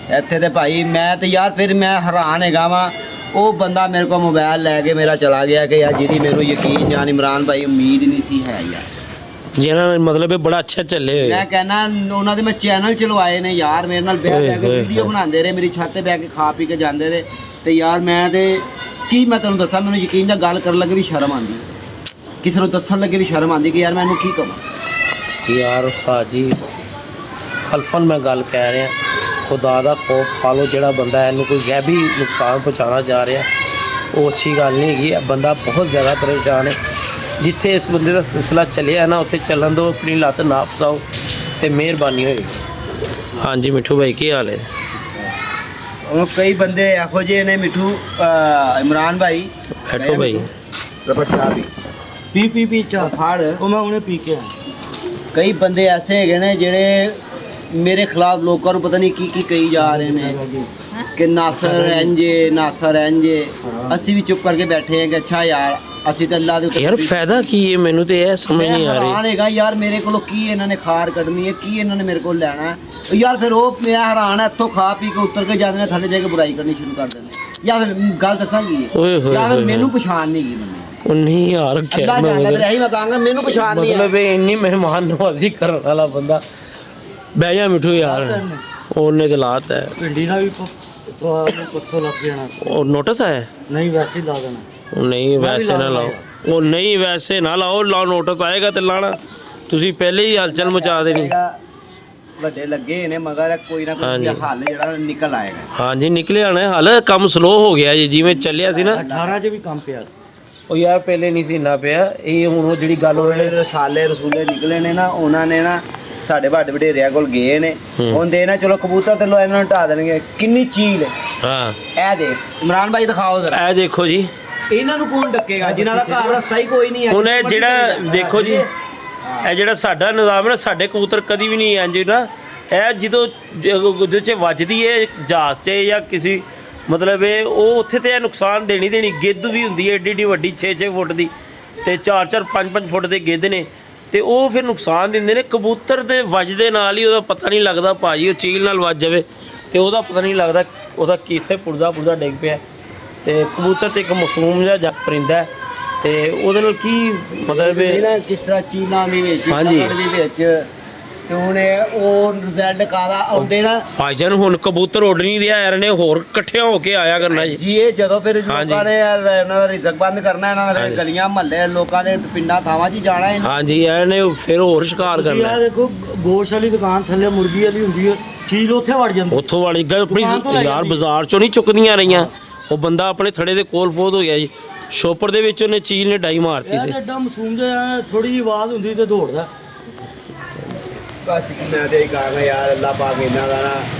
Speaker 2: ਇੱਥੇ ਤੇ ਭਾਈ ਮੈਂ ਤੇ ਯਾਰ ਫਿਰ ਮੈਂ ਹੈਰਾਨ ਹੈਗਾ ਵਾਂ ਉਹ ਬੰਦਾ ਮੇਰੇ ਕੋਲ ਮੋਬਾਈਲ ਲੈ ਕੇ ਮੇਰਾ ਚਲਾ ਗਿਆ ਕਿ ਯਾਰ ਜਿਹਦੀ ਮੈਨੂੰ ਯਕੀਨ ਜਾਨ ਇਮਰਾਨ ਭਾਈ ਉਮੀਦ ਨਹੀਂ ਸੀ ਹੈ ਯਾਰ
Speaker 1: ਜਿਹਨਾਂ ਮਤਲਬ ਇਹ ਬੜਾ ਅੱਛਾ ਚੱਲੇ ਹੋਏ
Speaker 2: ਮੈਂ ਕਹਿੰਦਾ ਉਹਨਾਂ ਦੇ ਮੈਂ ਚੈਨਲ ਚਲਵਾਏ ਨੇ ਯਾਰ ਮੇਰੇ ਨਾਲ ਬਹਿ ਕੇ ਵੀਡੀਓ ਬਣਾਉਂਦੇ ਰਹੇ ਮੇਰੀ ਛੱਤ ਤੇ ਬਹਿ ਕੇ ਖਾ ਪੀ ਕੇ ਜਾਂਦੇ ਰਹੇ ਤੇ ਯਾਰ ਮੈਂ ਤੇ ਕੀ ਮੈਂ ਤੁਹਾਨੂੰ ਦੱਸਾਂ ਮੈਨੂੰ ਯਕੀਨ ਨਾਲ ਗੱਲ ਕਰਨ ਲੱਗੇ ਵੀ ਸ਼ਰਮ ਆਉਂਦੀ ਕਿਸੇ ਨੂੰ ਦੱਸਣ ਲੱਗੇ ਵੀ ਸ਼ਰਮ ਆਉਂਦੀ ਕਿ ਯਾਰ ਮੈਂ ਇਹਨੂੰ ਕੀ ਕਹਾਂ
Speaker 1: ਯਾਰ ਸਾਜੀ ਖਲਫਨ ਮੈਂ ਗੱਲ ਕਹਿ ਰਿਹਾ ਖੁਦਾ ਦਾ ਖੌਫ ਖਾ ਲਓ ਜਿਹੜਾ ਬੰਦਾ ਇਹਨੂੰ ਕੋਈ ਗੈਬੀ ਨੁਕਸਾਨ ਪਹੁੰਚਾਉਣਾ ਜਾ ਰਿਹਾ ਉਹ ਅੱਛੀ ਗੱਲ ਨਹੀਂ ਹੈਗੀ ਇਹ ਬੰਦਾ ਬਹੁਤ ਜ਼ਿਆਦਾ ਪਰੇਸ਼ਾਨ ਹੈ ਜਿੱਥੇ ਇਸ ਬੰਦੇ ਦਾ ਸਿਲਸਿਲਾ ਚੱਲਿਆ ਨਾ ਉੱਥੇ ਚੱਲਣ ਦਿਓ ਆਪਣੀ ਲੱਤ ਨਾ ਫਸਾਓ ਤੇ ਮਿਹਰਬਾਨੀ ਹੋਏਗੀ ਹਾਂਜੀ ਮਿੱਠੂ ਭਾਈ ਕੀ ਹਾਲ ਹੈ
Speaker 2: ਉਹ ਕਈ ਬੰਦੇ ਇਹੋ ਜਿਹੇ ਨੇ ਮਿੱਠੂ ਇਮਰਾਨ ਭਾਈ
Speaker 1: ਬੈਠੋ ਭਾਈ
Speaker 2: ਰਬੜ ਚਾਹ ਪੀ ਚਾਹ ਫਾੜ
Speaker 1: ਉਹ ਮੈਂ ਉਹਨੇ ਪੀ ਕੇ
Speaker 2: ਕਈ ਬੰਦੇ ਐਸੇ ਹੈਗੇ ਨੇ ਜਿਹੜੇ ਮੇਰੇ ਖਿਲਾਫ ਲੋਕਾਂ ਨੂੰ ਪਤਾ ਨਹੀਂ ਕੀ ਕਹੀ ਜਾ ਰਹੇ ਨੇ ਕਿ ਨਾਸਰ ਇੰਜੇ ਅਸੀਂ ਵੀ ਚੁੱਪ ਕਰਕੇ ਬੈਠੇ ਹਾਂ ਕਿ ਅੱਛਾ ਯਾਰ ਅਸੀਂ ਤਾਂ ਅੱਲਾ ਦੇ ਉੱਤੇ
Speaker 1: ਯਾਰ ਫਾਇਦਾ ਕੀ ਹੈ ਮੈਨੂੰ ਤੇ ਇਹ ਸਮਝ ਨਹੀਂ ਆ ਰਹੀ
Speaker 2: ਹੈਰਾਨ ਹੈਗਾ ਯਾਰ ਮੇਰੇ ਕੋਲੋਂ ਕੀ ਇਹਨਾਂ ਨੇ ਖਾਰ ਕੱਢਣੀ ਹੈ ਕੀ ਇਹਨਾਂ ਨੇ ਮੇਰੇ ਕੋਲ ਲੈਣਾ ਯਾਰ ਫਿਰ ਉਹ ਮੈਂ ਹੈਰਾਨ ਹੈ ਇੱਥੋਂ ਖਾ ਪੀ ਕੇ ਉੱਤਰ ਕੇ ਜਾਂਦੇ ਨੇ ਥੱਲੇ ਜਾ ਕੇ ਬੁਰਾਈ ਕਰਨੀ ਸ਼ੁਰੂ ਕਰ ਦਿੰਦੇ ਜਾਂ ਫਿਰ ਗੱਲ ਦੱਸਾਂਗੀ ਜਾਂ ਫਿਰ ਮੈਨੂੰ ਪਛਾਣ ਨਹੀਂ ਗਈ
Speaker 1: ਉਹ ਨਹੀਂ ਯਾਰ
Speaker 2: ਅੱਲਾ ਜਾਣਦਾ ਫਿਰ ਇਹੀ ਮੈਂ ਕਹਾਂਗਾ ਮੈਨੂੰ ਪਛਾਣ ਨਹੀਂ
Speaker 1: ਮਤਲਬ ਇਹ ਇੰਨੀ ਮਹਿਮਾਨ ਨਵਾਜ਼ੀ ਕਰਨ ਵਾਲਾ ਬੰਦਾ ਬਹਿ ਜਾ ਮਿੱਠੂ ਯਾਰ ਉਹਨੇ ਤੇ ਲਾਤ ਹੈ
Speaker 2: ਪਿੰਡੀ ਨਾਲ ਵੀ
Speaker 3: ਪਰਸੋਂ ਲੱਗ ਜਾਣਾ।
Speaker 1: ਉਹ ਨੋਟਿਸ ਆਇਆ?
Speaker 3: ਨਹੀਂ ਵੈਸੇ ਹੀ ਲਾ ਦੇਣਾ।
Speaker 1: ਉਹ ਨਹੀਂ ਵੈਸੇ ਨਾ ਲਾਓ, ਉਹ ਨਹੀਂ ਵੈਸੇ ਨਾ ਲਾਓ, ਲਾਓ ਨੋਟਿਸ ਆਏਗਾ ਤੇ ਲਾਣਾ। ਤੁਸੀਂ ਪਹਿਲੇ ਹੀ ਹਲਚਲ ਮਚਾ ਦੇਣੀ।
Speaker 2: ਵੱਡੇ ਲੱਗੇ ਨੇ ਮਗਰ ਕੋਈ ਨਾ ਕੋਈ ਹੱਲ ਜਿਹੜਾ ਨਿਕਲ ਆਏਗਾ।
Speaker 1: ਹਾਂਜੀ ਨਿਕਲੇ ਆਣਾ ਹੱਲ। ਕੰਮ ਸਲੋ ਹੋ ਗਿਆ ਜੀ, ਜਿਵੇਂ ਚੱਲਿਆ ਸੀ ਨਾ
Speaker 3: 18 ਚ ਵੀ ਕੰਮ ਪਿਆ ਸੀ।
Speaker 1: ਉਹ ਯਾਰ ਪਹਿਲੇ ਨਹੀਂ ਸੀ ਇੰਨਾ ਪਿਆ। ਇਹ ਹੁਣ ਉਹ ਜਿਹੜੀ ਗੱਲ ਹੋਏ
Speaker 2: ਰਸਾਲੇ ਰਸੂਲੇ ਨਿਕਲੇ ਨੇ ਨਾ, ਉਹਨਾਂ ਨੇ ਨਾ ਸਾਡੇ ਵੱਡੇ ਵਡੇਰਿਆਂ ਕੋਲ ਗਏ ਨੇ, ਹੁੰਦੇ ਨਾ ਚਲੋ ਕਬੂਤਰ ਤੇ ਲੋ ਇਹਨਾਂ ਨੂੰ ਢਾ ਦੇਣਗੇ। ਕਿੰਨੀ ਚੀਲ ਹੈ।
Speaker 1: ਹਾਂ
Speaker 2: ਇਹ ਦੇਖ ਇਮਰਾਨ ਭਾਈ ਦਿਖਾਓ ਜ਼ਰਾ,
Speaker 1: ਇਹ ਦੇਖੋ ਜੀ,
Speaker 2: ਇਹਨਾਂ ਨੂੰ ਕੌਣ ਡੱਕੇਗਾ ਜਿਨ੍ਹਾਂ ਦਾ ਘਰ ਰਸਤਾ ਹੀ ਕੋਈ ਨਹੀਂ ਹੈ।
Speaker 1: ਹੁਣ ਇਹ ਜਿਹੜਾ ਦੇਖੋ ਜੀ, ਇਹ ਜਿਹੜਾ ਸਾਡਾ ਨਿਜ਼ਾਮ ਹੈ ਨਾ, ਸਾਡੇ ਕਬੂਤਰ ਕਦੀ ਵੀ ਨਹੀਂ ਇੰਜ ਨਾ, ਇਹ ਜਦੋਂ ਉਹਦੇ 'ਚ ਵੱਜਦੀ ਹੈ ਜਹਾਜ਼ 'ਚ ਜਾਂ ਕਿਸੇ ਮਤਲਬ ਇਹ ਉਹ ਉੱਥੇ ਤੇ ਇਹ ਨੁਕਸਾਨ ਦੇਣੀ ਗਿੱਧ ਵੀ ਹੁੰਦੀ ਹੈ ਏਡੀ ਏਡੀ ਵੱਡੀ 6-6 ਫੁੱਟ ਦੀ ਤੇ 4-4 5-5 ਫੁੱਟ ਦੇ ਗਿੱਧ ਨੇ, ਤੇ ਉਹ ਫਿਰ ਨੁਕਸਾਨ ਦਿੰਦੇ ਨੇ। ਕਬੂਤਰ ਦੇ ਵੱਜਦੇ ਨਾਲ ਹੀ ਉਹਦਾ ਪਤਾ ਨਹੀਂ ਲੱਗਦਾ ਭਾਜੀ, ਉਹ ਚੀਲ ਨਾਲ ਵੱਜ ਜਾਵੇ ਤੇ ਉਹਦਾ ਪਤਾ ਨਹੀਂ ਲੱਗਦਾ ਉਹਦਾ ਕਿੱਥੇ ਪੁਰਜਾ ਡਿੱਗ ਪਿਆ। ਤੇ ਕਬੂਤਰ ਤੇ ਇੱਕ ਮਾਸੂਮ ਜਿਹਾ ਪਰਿੰਦਾ ਹੈ, ਤੇ ਉਹਦੇ ਨਾਲ ਕੀ ਮਤਲਬ
Speaker 2: ਨਾ ਕਿਸ ਤਰ੍ਹਾਂ ਚੀਨਾ ਵੀ ਵਿੱਚ ਵੀ ਵਿੱਚ, ਤੇ ਹੁਣ ਉਹ ਰਿਜ਼ਲਟ ਕਾਦਾ ਆਉਂਦੇ ਨਾ
Speaker 1: ਭਾਈ ਜਾਨ। ਹੁਣ ਕਬੂਤਰ ਉੱਡ ਨਹੀਂ ਰਿਹਾ ਯਾਰ, ਨੇ ਹੋਰ ਇਕੱਠਿਆਂ ਹੋ ਕੇ ਆਇਆ ਕਰਨਾ ਜੀ।
Speaker 2: ਇਹ ਜਦੋਂ ਫਿਰ ਲੋਕਾਂ ਨੇ ਯਾਰ ਇਹਨਾਂ ਦਾ ਰਿਜ਼ਕ ਬੰਦ ਕਰਨਾ, ਇਹਨਾਂ ਨੇ ਫਿਰ ਗਲੀਆਂ ਮਹੱਲੇ ਲੋਕਾਂ ਦੇ ਪਿੰਡਾਂ ਥਾਵਾਂ 'ਚ ਹੀ ਜਾਣਾ ਹੈ।
Speaker 1: ਹਾਂਜੀ ਇਹਨੇ ਫਿਰ ਹੋਰ ਸ਼ਿਕਾਰ ਕਰਨਾ।
Speaker 3: ਇਹ ਦੇਖੋ ਗੋਸ਼ ਵਾਲੀ ਦੁਕਾਨ ਥੱਲੇ ਮੁਰਗੀ ਵਾਲੀ ਹੁੰਦੀ ਹੈ, ਚੀਜ਼ ਉੱਥੇ ਵੜ ਜਾਂਦੀ।
Speaker 1: ਉੱਥੋਂ ਵਾਲੀ ਗੱਲ ਆਪਣੀ ਯਾਰ ਬਾਜ਼ਾਰ 'ਚੋਂ ਨਹੀਂ ਚੁੱਕਦੀਆਂ ਰਹੀਆਂ। ਉਹ ਬੰਦਾ ਆਪਣੇ ਥੜੇ ਦੇ ਕੋਲ ਫੋਦ ਹੋ ਗਿਆ ਜੀ, ਸ਼ੋਪਰ ਦੇ ਵਿੱਚ ਉਹਨੇ ਚੀਲ ਨੇ ਡਾਈ ਮਾਰਤੀ ਸੀ।
Speaker 3: ਐਡਾ ਮਾਸੂਮ ਜਿਹਾ, ਥੋੜੀ ਜਿਹੀ ਆਵਾਜ਼ ਹੁੰਦੀ ਤੇ ਦੌੜਦਾ।
Speaker 2: ਬਸ ਮੈਂ ਤੇ ਇਹ ਕਹਾਂਗਾ ਯਾਰ ਅੱਲਾਹ ਪਾਕ ਇਹਨਾਂ ਦਾ ਨਾ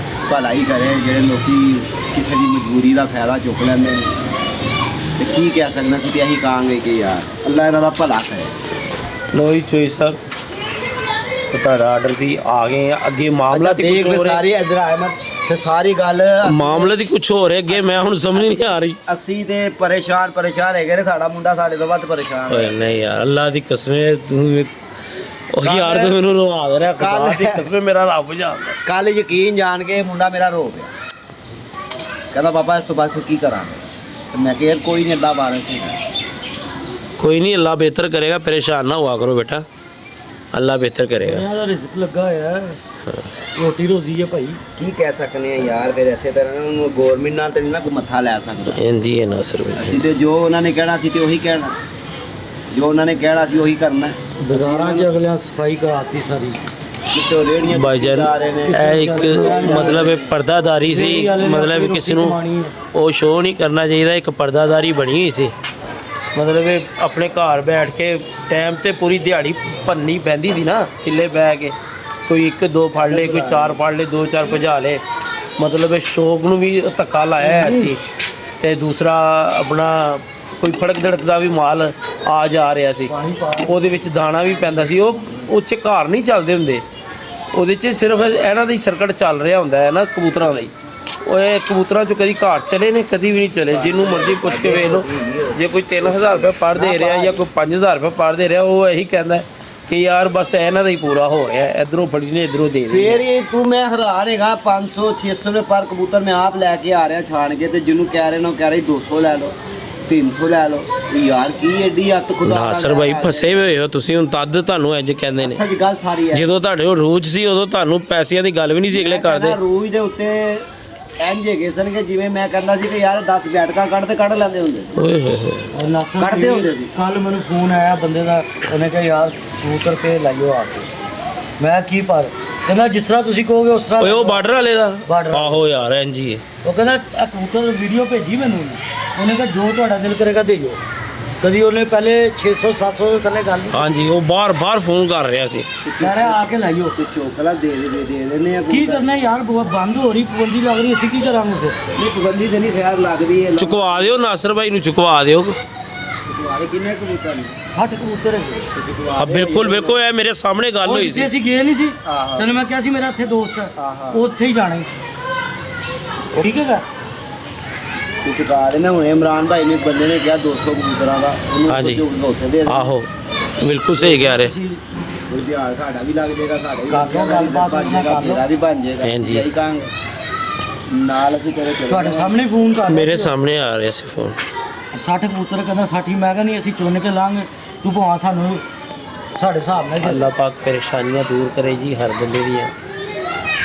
Speaker 2: ਭਲਾ ਹੀ ਕਰੇ, ਜਿਹੜੇ ਲੋਕੀ ਕਿਸੇ ਦੀ ਮਜਬੂਰੀ ਦਾ ਫਾਇਦਾ ਚੁੱਕ ਲੈਂਦੇ ਨੇ। ਤੇ ਕੀ ਕਹਿ ਸਕਦਾ ਸੀ, ਤੇ ਇਹੀ ਕਹਾਂਗੇ ਕਿ ਯਾਰ ਅੱਲਾਹ ਇਹਨਾਂ ਦਾ ਭਲਾ ਕਰੇ।
Speaker 1: ਲੋਈ ਚੋਈ ਸਰ ਤੁਹਾਡਾ ਆਰਡਰ ਸੀ, ਆ ਗਏ ਆ। ਅੱਗੇ ਮਾਮਲਾ ਤੇ ਕੁਝ ਹੋ ਰਿਹਾ,
Speaker 2: ਸਾਰੀ ਇੱਧਰ ਆਇਆ ਮੈਂ ਤੇ ਸਾਰੀ ਗੱਲ
Speaker 1: ਮਾਮਲਾ ਦੀ ਕੁਝ ਹੋ ਰਿਹਾ ਅੱਗੇ, ਮੈਂ ਹੁਣ ਸਮਝ ਨਹੀਂ ਆ ਰਹੀ।
Speaker 2: ਅਸੀਂ ਤੇ ਪਰੇਸ਼ਾਨ ਹੈਗੇ ਨੇ, ਸਾਡਾ ਮੁੰਡਾ ਸਾਡੇ ਤੋਂ ਵੱਧ ਪਰੇਸ਼ਾਨ
Speaker 1: ਓਏ ਨਹੀਂ ਯਾਰ, ਅੱਲਾ ਦੀ ਕਸਮੇ ਤੂੰ ਉਹ ਯਾਰ ਤੂੰ ਮੈਨੂੰ ਰਵਾ ਦੇ ਰਿਹਾ, ਖੁਦਾ ਦੀ ਕਸਮੇ ਮੇਰਾ ਰੱਬ ਜਾਣਦਾ।
Speaker 2: ਕੱਲ ਯਕੀਨ ਜਾਣ ਕੇ ਮੁੰਡਾ ਮੇਰਾ ਰੋ ਪਿਆ, ਕਹਿੰਦਾ ਪਾਪਾ ਇਸ ਤੋਂ ਬਾਅਦ ਕੀ ਕਰਾਂਗੇ। ਤੇ ਮੈਂ ਕਿਹਾ ਕੋਈ ਨਹੀਂ, ਅੱਲਾ ਬਾਰੇ ਸੀ,
Speaker 1: ਕੋਈ ਨਹੀਂ, ਅੱਲਾ ਬਿਹਤਰ ਕਰੇਗਾ, ਪਰੇਸ਼ਾਨ ਨਾ ਹੁਆ ਕਰੋ ਬੇਟਾ, ਅੱਲਾ ਬਿਹਤਰ ਕਰੇਗਾ।
Speaker 3: ਇਹਨਾਂ ਦਾ ਰਿਜ਼ਕ ਲੱਗਾ ਹੋਇਆ ਹੈ, ਰੋਟੀ ਰੋਜ਼ੀ ਹੈ ਭਾਈ।
Speaker 2: ਕੀ ਕਹਿ ਸਕਨੇ ਆ ਯਾਰ। ਫਿਰ ਐਸੇ ਤਰ੍ਹਾਂ ਉਹਨੂੰ ਗੌਰਮੈਂਟ ਨਾਲ ਤੇ ਨਹੀਂ ਨਾ ਕੋਈ ਮੱਥਾ ਲੈ ਸਕਦਾ।
Speaker 1: ਇੰਜੀ ਹੈ ਨਾਸਰ ਭਾਈ,
Speaker 2: ਅਸੀਂ ਤੇ ਜੋ ਉਹਨਾਂ ਨੇ ਕਹਿਣਾ ਸੀ ਤੇ ਉਹੀ ਕਹਿਣਾ, ਜੋ ਉਹਨਾਂ ਨੇ ਕਹਿਣਾ ਸੀ ਉਹੀ ਕਰਨਾ।
Speaker 3: ਬਾਜ਼ਾਰਾਂ 'ਚ ਅਗਲਿਆਂ ਸਫਾਈ ਕਰਾਤੀ ਸਾਰੀ,
Speaker 2: ਕਿਤੋਂ ਰੇੜੀਆਂ
Speaker 1: ਭਾਈਜਾਨ ਇਹ ਇੱਕ ਮਤਲਬ ਇਹ ਪਰਦਾਦਾਰੀ ਸੀ, ਮਤਲਬ ਕਿਸੇ ਨੂੰ ਉਹ ਸ਼ੋਅ ਨਹੀਂ ਕਰਨਾ ਚਾਹੀਦਾ। ਇੱਕ ਪਰਦਾਦਾਰੀ ਬਣੀ ਹੋਈ ਸੀ, ਮਤਲਬ ਇਹ ਆਪਣੇ ਘਰ ਬੈਠ ਕੇ ਟਾਈਮ ਤੇ ਪੂਰੀ ਦਿਹਾੜੀ ਭੰਨੀ ਪੈਂਦੀ ਸੀ ਨਾ, ਕਿੱਲੇ ਬਹਿ ਕੇ ਕੋਈ 1-2 ਫੜ ਲੇ, ਕੋਈ 4 ਫੜ ਲੇ, 2-4 ਭਜਾ ਲੇ। ਮਤਲਬ ਇਹ ਸ਼ੌਕ ਨੂੰ ਵੀ ਧੱਕਾ ਲਾਇਆ ਹੋਇਆ ਸੀ, ਤੇ ਦੂਸਰਾ ਆਪਣਾ ਕੋਈ ਫੜਕ ਦੜਕ ਦਾ ਵੀ ਮਾਲ ਆ ਜਾ ਰਿਹਾ ਸੀ, ਉਹਦੇ ਵਿੱਚ ਦਾਣਾ ਵੀ ਪੈਂਦਾ ਸੀ। ਉਹ 'ਚ ਘਰ ਨਹੀਂ ਚੱਲਦੇ ਹੁੰਦੇ, ਉਹਦੇ 'ਚ ਸਿਰਫ ਇਹਨਾਂ ਦਾ ਹੀ ਸਰਕਟ ਚੱਲ ਰਿਹਾ ਹੁੰਦਾ ਹੈ ਨਾ, ਕਬੂਤਰਾਂ ਦਾ ਹੀ। ਉਹ ਇਹ ਕਬੂਤਰਾਂ 'ਚ ਕਦੀ ਘਰ ਚਲੇ ਨੇ, ਕਦੀ ਵੀ ਨਹੀਂ ਚਲੇ। ਜਿਹਨੂੰ ਮਰਜ਼ੀ ਪੁੱਛ ਕੇ ਵੇਖ ਲਓ, ਜੇ ਕੋਈ 3000 ਰੁਪਏ ਪਰ ਦੇ ਰਿਹਾ ਜਾਂ ਕੋਈ 5000 ਰੁਪਏ ਪਰ ਦੇ ਰਿਹਾ, ਉਹ ਇਹੀ ਕਹਿੰਦਾ ਕਿ ਯਾਰ ਬਸ ਇਹਨਾਂ ਦਾ ਹੀ ਪੂਰਾ ਹੋ ਰਿਹਾ, ਇਧਰੋਂ ਫੜੀ ਨੇ ਇਧਰੋਂ ਦੇ ਦੇ।
Speaker 2: ਫੇਰ ਇਹ ਤੂੰ ਮੈਂ ਹੈਰਾਨ ਹੈਗਾ, 500-600 ਰੁਪਏ ਪਰ ਕਬੂਤਰ ਮੈਂ ਆਪ ਲੈ ਕੇ ਆ ਰਿਹਾ ਛਾਣ ਕੇ, ਤੇ ਜਿਹਨੂੰ ਕਹਿ ਰਹੇ ਨੇ ਉਹ ਕਹਿ ਰਹੇ 200 ਲੈ ਲਓ, 300 ਲੈ ਲਓ। ਯਾਰ ਕੀ ਐਡੀ ਹੱਥ ਖੁਦਾ
Speaker 1: ਨਾਸਰ ਭਾਈ ਫਸੇ ਹੋਏ ਹੋ ਤੁਸੀਂ ਹੁਣ, ਤਦ ਤੁਹਾਨੂੰ ਇੰਜ ਕਹਿੰਦੇ ਨੇ।
Speaker 2: ਸੱਚ ਗੱਲ ਸਾਰੀ ਹੈ,
Speaker 1: ਜਦੋਂ ਤੁਹਾਡੇ ਉਹ ਰੂਜ ਸੀ ਉਦੋਂ ਤੁਹਾਨੂੰ ਪੈਸਿਆਂ ਦੀ ਗੱਲ ਵੀ ਨਹੀਂ ਸੀ ਅਗਲੇ ਕਰਦੇ।
Speaker 2: ਰੂਜ ਦੇ ਉੱਤੇ ਇੰਜ ਹੈਗੇ ਸਨ ਕਿ ਜਿਵੇਂ ਮੈਂ ਕਹਿੰਦਾ ਸੀ ਕਿ ਯਾਰ 10 ਬੈਠਕਾਂ ਕੱਢ ਲੈਂਦੇ ਹੁੰਦੇ।
Speaker 1: ਓਏ ਹੋਏ ਹੋਏ,
Speaker 2: ਕੱਢਦੇ ਹੁੰਦੇ ਸੀ।
Speaker 3: ਕੱਲ ਮੈਨੂੰ ਫੋਨ ਆਇਆ ਬੰਦੇ ਦਾ, ਉਹਨੇ ਕਿਹਾ ਯਾਰ ਕਬੂਤਰ ਤੇ ਲਾਈਓ ਆ ਕੇ। ਮੈਂ ਕੀ ਪਰ ਕਹਿੰਦਾ ਜਿਸ ਤਰ੍ਹਾਂ ਤੁਸੀਂ ਕਹੋਗੇ ਉਸ ਤਰ੍ਹਾਂ।
Speaker 1: ਓਏ ਉਹ ਬਾਰਡਰ ਵਾਲੇ ਦਾ
Speaker 3: ਬਾਰਡਰ।
Speaker 1: ਆਹੋ ਯਾਰ ਇੰਜ ਹੀ ਹੈ।
Speaker 3: ਉਹ ਕਹਿੰਦਾ ਆ ਕਬੂਤਰ ਵੀਡੀਓ ਭੇਜੀ ਮੈਨੂੰ, ਉਹਨੇ ਕਿਹਾ ਜੋ ਤੁਹਾਡਾ ਦਿਲ ਕਰੇਗਾ ਦੇ ਜੋ। ਕਦੀ ਉਹਨੇ ਪਹਿਲੇ 600-700 ਦੇ ਥੱਲੇ ਗੱਲ ਨਹੀਂ।
Speaker 1: ਹਾਂਜੀ ਉਹ ਬਾਰ ਫੋਨ ਕਰ ਰਿਹਾ ਸੀ,
Speaker 3: ਕਹਿ ਰਿਹਾ ਆ ਕੇ ਲਾਈਓ।
Speaker 2: ਤੇ ਚੋਕਲਾ ਦੇ ਦਿੰਦੇ ਆ।
Speaker 3: ਕੀ ਕਰਨਾ ਯਾਰ, ਬੰਦ ਹੋ ਰਹੀ, ਪਾਬੰਦੀ ਲੱਗ ਰਹੀ, ਅਸੀਂ ਕੀ ਕਰਾਂਗੇ ਫਿਰ?
Speaker 2: ਨਹੀਂ ਪਾਬੰਦੀ ਤੇ ਨਹੀਂ ਖੈਰ ਲੱਗਦੀ ਹੈ।
Speaker 1: ਚੁਕਵਾ ਦਿਓ ਨਾਸਰ ਭਾਈ ਨੂੰ, ਚੁਕਵਾ ਦਿਓ।
Speaker 2: ਤੁਹਾਡੇ ਕਿੰਨੇ ਕਬੂਤਰ ਨੇ?
Speaker 3: 60 ਕਬੂਤਰ ਹੈਗੇ।
Speaker 1: ਹਾਂ ਬਿਲਕੁਲ ਬਿਲਕੁਲ, ਇਹ ਮੇਰੇ ਸਾਹਮਣੇ ਗੱਲ ਹੋਈ ਸੀ।
Speaker 3: ਅਸੀਂ ਗਏ ਨਹੀਂ ਸੀ,
Speaker 2: ਆਹੋ।
Speaker 3: ਤੈਨੂੰ ਮੈਂ ਕਿਹਾ ਸੀ ਮੇਰਾ ਇੱਥੇ ਦੋਸਤ ਹੈ, ਉੱਥੇ ਹੀ ਜਾਣਾ। ਠੀਕ ਹੈਗਾ,
Speaker 2: ਤੂੰ ਚੁਕਾ ਦੇਣਾ। ਹੁਣ ਇਮਰਾਨ ਭਾਈ ਨੇ ਬੰਦੇ ਨੇ ਕਿਹਾ 200 ਕਬੂਤਰਾਂ ਦਾ,
Speaker 1: ਹਾਂਜੀ।
Speaker 2: ਉਹਨੂੰ ਉੱਥੇ ਦੇ ਦੇ।
Speaker 1: ਆਹੋ ਬਿਲਕੁਲ ਸਹੀ ਕਹਿ ਰਹੇ।
Speaker 2: ਕੋਈ ਦਿਹਾੜ ਸਾਡਾ ਵੀ ਲੱਗ ਜਾਏਗਾ, ਸਾਡੇ ਵੀ
Speaker 3: ਕਰ ਲਓ ਗੱਲਬਾਤ,
Speaker 2: ਬਣ ਜਾਏਗਾ, ਮੇਰਾ ਵੀ ਬਣ ਜਾਏਗਾ।
Speaker 1: ਹਾਂਜੀ।
Speaker 2: ਇਹੀ ਕਹਾਂਗੇ ਨਾਲ ਅਸੀਂ ਤੇਰੇ ਚਲੇ
Speaker 3: ਤੁਹਾਡੇ ਸਾਹਮਣੇ ਫੋਨ ਕਰ
Speaker 1: ਮੇਰੇ ਸਾਹਮਣੇ ਆ ਰਿਹਾ ਸੀ ਫੋਨ।
Speaker 3: 60 ਕਬੂਤਰ ਕਹਿੰਦਾ 60 ਹੀ। ਮੈਂ ਕਿਹਾ ਨਹੀਂ, ਅਸੀਂ ਚੁਣ ਕੇ ਲਾਂਗੇ, ਤੂੰ ਭਾਵੇਂ ਸਾਨੂੰ ਸਾਡੇ ਹਿਸਾਬ ਨਾਲ।
Speaker 1: ਅੱਲਾਹ ਪਾਕ ਪਰੇਸ਼ਾਨੀਆਂ ਦੂਰ ਕਰੇ ਜੀ ਹਰ ਬੰਦੇ ਦੀਆਂ।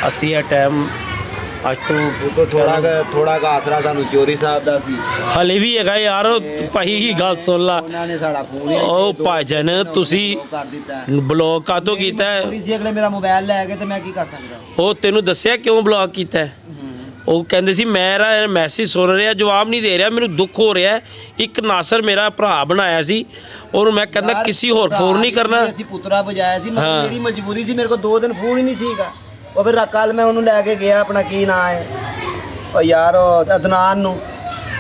Speaker 1: ਅਸੀਂ ਇਹ ਟਾਈਮ ਅੱਜ ਤੋਂ
Speaker 2: ਉਤੋਂ ਥੋੜਾ ਕੁ ਆਸਰਾ ਸਾਨੂੰ ਚੋਰੀ ਸਾਹਿਬ ਦਾ ਸੀ।
Speaker 1: ਹਲੇ ਵੀ ਹੈਗਾ ਯਾਰ। ਭਾਈ ਹੀ ਗੱਲ ਸੁਣ ਲਾ,
Speaker 2: ਉਹਨਾਂ ਨੇ ਸਾਡਾ ਫੋਨ
Speaker 1: ਉਹ ਭਾਜਨ ਤੁਸੀਂ
Speaker 2: ਕਰ ਦਿੱਤਾ।
Speaker 1: ਬਲੌਕ ਕਾਹਤੋਂ ਕੀਤਾ ਹੈ?
Speaker 2: ਚੋਰੀ ਸੀ, ਅਗਲੇ ਮੇਰਾ ਮੋਬਾਈਲ ਲੈ ਗਏ ਤੇ ਮੈਂ ਕੀ ਕਰ ਸਕਦਾ।
Speaker 1: ਉਹ ਤੈਨੂੰ ਦੱਸਿਆ ਕਿਉਂ ਬਲੌਕ ਕੀਤਾ ਹੈ? ਉਹ ਕਹਿੰਦੇ ਸੀ ਮੇਰਾ ਮੈਸੇਜ ਸੁਣ ਰਿਹਾ, ਜਵਾਬ ਨਹੀਂ ਦੇ ਰਿਹਾ, ਮੈਨੂੰ ਦੁੱਖ ਹੋ ਰਿਹਾ। ਇੱਕ ਨਾਸਰ ਮੇਰਾ ਭਰਾ ਬਣਾਇਆ ਸੀ, ਔਰ ਮੈਂ ਕਹਿੰਦਾ
Speaker 2: ਯਾਰ,
Speaker 1: ਕਿਸੇ ਹੋਰ ਫੋਨ ਨਹੀਂ ਕਰਨਾ।
Speaker 2: ਅਸੀਂ ਪੁੱਤਰਾ ਬਜਾਇਆ ਸੀ,
Speaker 1: ਹਾਂ।
Speaker 2: ਮੇਰੀ ਮਜਬੂਰੀ ਸੀ, ਮੇਰੇ ਕੋਲ 2 ਦਿਨ ਫੋਨ ਹੀ ਨਹੀਂ ਸੀਗਾ। ਉਹ ਫਿਰ ਕੱਲ ਮੈਂ ਉਹਨੂੰ ਲੈ ਕੇ ਗਿਆ, ਆਪਣਾ ਕੀ ਨਾਂ ਹੈ ਉਹ ਯਾਰ, ਉਹ ਅਦਨਾਨ ਨੂੰ।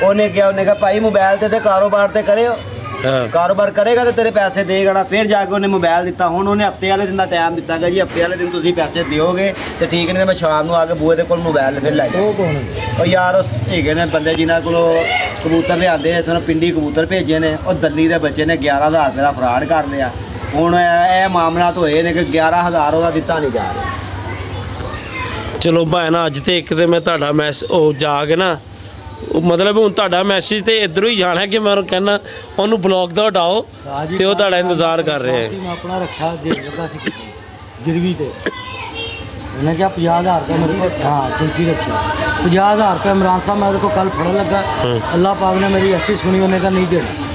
Speaker 2: ਉਹਨੇ ਕਿਹਾ ਭਾਈ ਮੋਬਾਈਲ ਤੇ ਕਾਰੋਬਾਰ ਤੇ ਕਰਿਓ,
Speaker 1: ਹਾਂ
Speaker 2: ਕਾਰੋਬਾਰ ਕਰੇਗਾ ਤੇ ਤੇਰੇ ਪੈਸੇ ਦੇਗਾ ਨਾ। ਫਿਰ ਜਾ ਕੇ ਉਹਨੇ ਮੋਬਾਈਲ ਦਿੱਤਾ। ਹੁਣ ਉਹਨੇ ਹਫਤੇ ਵਾਲੇ ਦਿਨ ਦਾ ਟਾਈਮ ਦਿੱਤਾ ਕਿ ਜੀ ਹਫਤੇ ਵਾਲੇ ਦਿਨ ਤੁਸੀਂ ਪੈਸੇ ਦਿਓਗੇ ਤੇ ਠੀਕ ਨਹੀਂ ਤੇ ਮੈਂ ਸ਼ਾਮ ਨੂੰ ਆ ਕੇ ਬੂਹੇ ਦੇ ਕੋਲ ਮੋਬਾਈਲ ਫਿਰ ਲੈ ਜਾਊਂ।
Speaker 3: ਉਹ ਕੌਣ ਹੈ?
Speaker 2: ਉਹ ਯਾਰ ਉਸ ਹੈਗੇ ਨੇ ਬੰਦੇ ਜਿਨ੍ਹਾਂ ਕੋਲੋਂ ਕਬੂਤਰ ਲਿਆਂਦੇ ਨੇ, ਸਾਨੂੰ ਪਿੰਡੀ ਕਬੂਤਰ ਭੇਜੇ ਨੇ। ਉਹ ਦਿੱਲੀ ਦੇ ਬੱਚੇ ਨੇ 11,000 ਰੁਪਏ ਦਾ ਫਰਾਡ ਕਰ ਲਿਆ। ਹੁਣ ਇਹ ਮਾਮਲਾ ਤਾਂ ਹੋਏ ਨੇ ਕਿ 11,000 ਉਹਦਾ ਦਿੱਤਾ ਨਹੀਂ ਜਾ ਰਿਹਾ।
Speaker 1: ਚਲੋ ਭੈਣਾ, ਅੱਜ ਤੇ ਇੱਕ ਤੇ ਮੈਂ ਤੁਹਾਡਾ ਉਹ ਜਾ ਕੇ ਨਾ, ਉਹ ਮਤਲਬ ਹੁਣ ਤੁਹਾਡਾ ਮੈਸੇਜ ਤੇ ਇੱਧਰੋਂ ਹੀ ਜਾਣਾ ਕਿ ਮੈਂ ਉਹਨੂੰ ਕਹਿਣਾ ਉਹਨੂੰ ਬਲੌਕ ਦਾ ਹਟਾਓ ਤੇ ਉਹ ਤੁਹਾਡਾ ਇੰਤਜ਼ਾਰ ਕਰ ਰਹੇ
Speaker 3: ਸੀ। ਮੈਂ ਆਪਣਾ ਰਕਸ਼ਾ ਦੇ ਲੱਗਾ ਸੀ ਗਿਰਵੀ ਤੇ। ਉਹਨੇ ਕਿਹਾ 50,000 ਰੁਪਏ ਮੇਰੇ ਕੋਲ, ਹਾਂ ਚੌਂਕੀ ਰਕਸ਼ਾ 50,000 ਰੁਪਏ ਇਮਰਾਨ ਸਾਹਿਬ ਮੈਂ ਉਹਦੇ ਕੋਲ ਕੱਲ ਫੜਨ ਲੱਗਾ। ਅੱਲਾਹ ਪਾਕ ਨੇ ਮੇਰੀ ਐਸੀ ਸੁਣੀ, ਉਹਨੇ ਕਹਾ ਨਹੀਂ ਦੇਣਾ।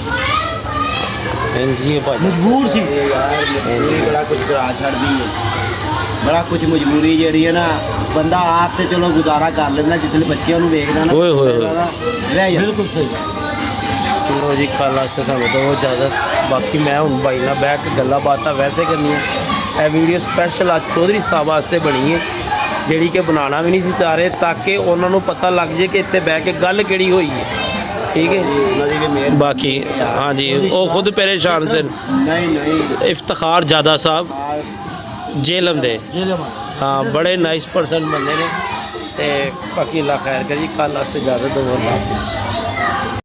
Speaker 1: ਜੀ ਭਾਈ
Speaker 3: ਮਜਬੂਰ ਸੀ
Speaker 2: ਮਜਬੂਰੀ ਬੜਾ ਕੁਝ ਕਰਾ ਛੱਡਦੀ ਹੈ, ਬੜਾ ਕੁਝ ਮਜਬੂਰੀ ਜਿਹੜੀ ਹੈ ਨਾ। ਬੰਦਾ ਆਪ ਤੇ ਚਲੋ ਗੁਜ਼ਾਰਾ ਕਰ ਲੈਂਦਾ, ਜਿਸ ਵੇਲੇ ਬੱਚਿਆਂ ਨੂੰ ਵੇਖਦਾ ਨਾ
Speaker 1: ਓਏ ਹੋਏ ਹੋਏ।
Speaker 2: ਰਹਿ ਜਾਂਦਾ।
Speaker 3: ਬਿਲਕੁਲ ਸਹੀ।
Speaker 1: ਚਲੋ ਜੀ, ਕੱਲ੍ਹ ਵਾਸਤੇ ਸਾਨੂੰ ਤੋਂ ਇਜਾਜ਼ਤ। ਬਾਕੀ ਮੈਂ ਹੁਣ ਭਾਈ ਨਾਲ ਬਹਿ ਕੇ ਗੱਲਾਂ ਬਾਤਾਂ ਵੈਸੇ ਕਰਨੀਆਂ। ਇਹ ਵੀਡੀਓ ਸਪੈਸ਼ਲ ਅੱਜ ਚੌਧਰੀ ਸਾਹਿਬ ਵਾਸਤੇ ਬਣੀ ਹੈ, ਜਿਹੜੀ ਕਿ ਬਣਾਉਣਾ ਵੀ ਨਹੀਂ ਸੀ ਚਾਹ ਰਹੇ, ਤਾਂ ਕਿ ਉਹਨਾਂ ਨੂੰ ਪਤਾ ਲੱਗ ਜੇ ਕਿ ਇੱਥੇ ਬਹਿ ਕੇ ਗੱਲ ਕਿਹੜੀ ਹੋਈ ਹੈ। ਠੀਕ ਹੈ
Speaker 2: ਉਹਨਾਂ ਦੀ ਵੀ ਮਿਹਰ।
Speaker 1: ਬਾਕੀ ਹਾਂਜੀ, ਉਹ ਖੁਦ ਪਰੇਸ਼ਾਨ ਸਨ।
Speaker 2: ਨਹੀਂ
Speaker 1: ਇਫਤਖਾਰ ਜ਼ਾਦਾ ਸਾਹਿਬ ਜੇਲਮ ਦੇ, ਹਾਂ ਬੜੇ ਨਾਈਸ ਪਰਸਨ ਬੰਦੇ ਨੇ। ਤੇ ਬਾਕੀ ਅੱਲਾ ਖੈਰ ਕਰੇ ਜੀ। ਕੱਲ੍ਹ ਵਾਸਤੇ ਇਜਾਜ਼ਤ ਦਿਓ। ਅੱਲਾ ਹਾਫਿਜ਼।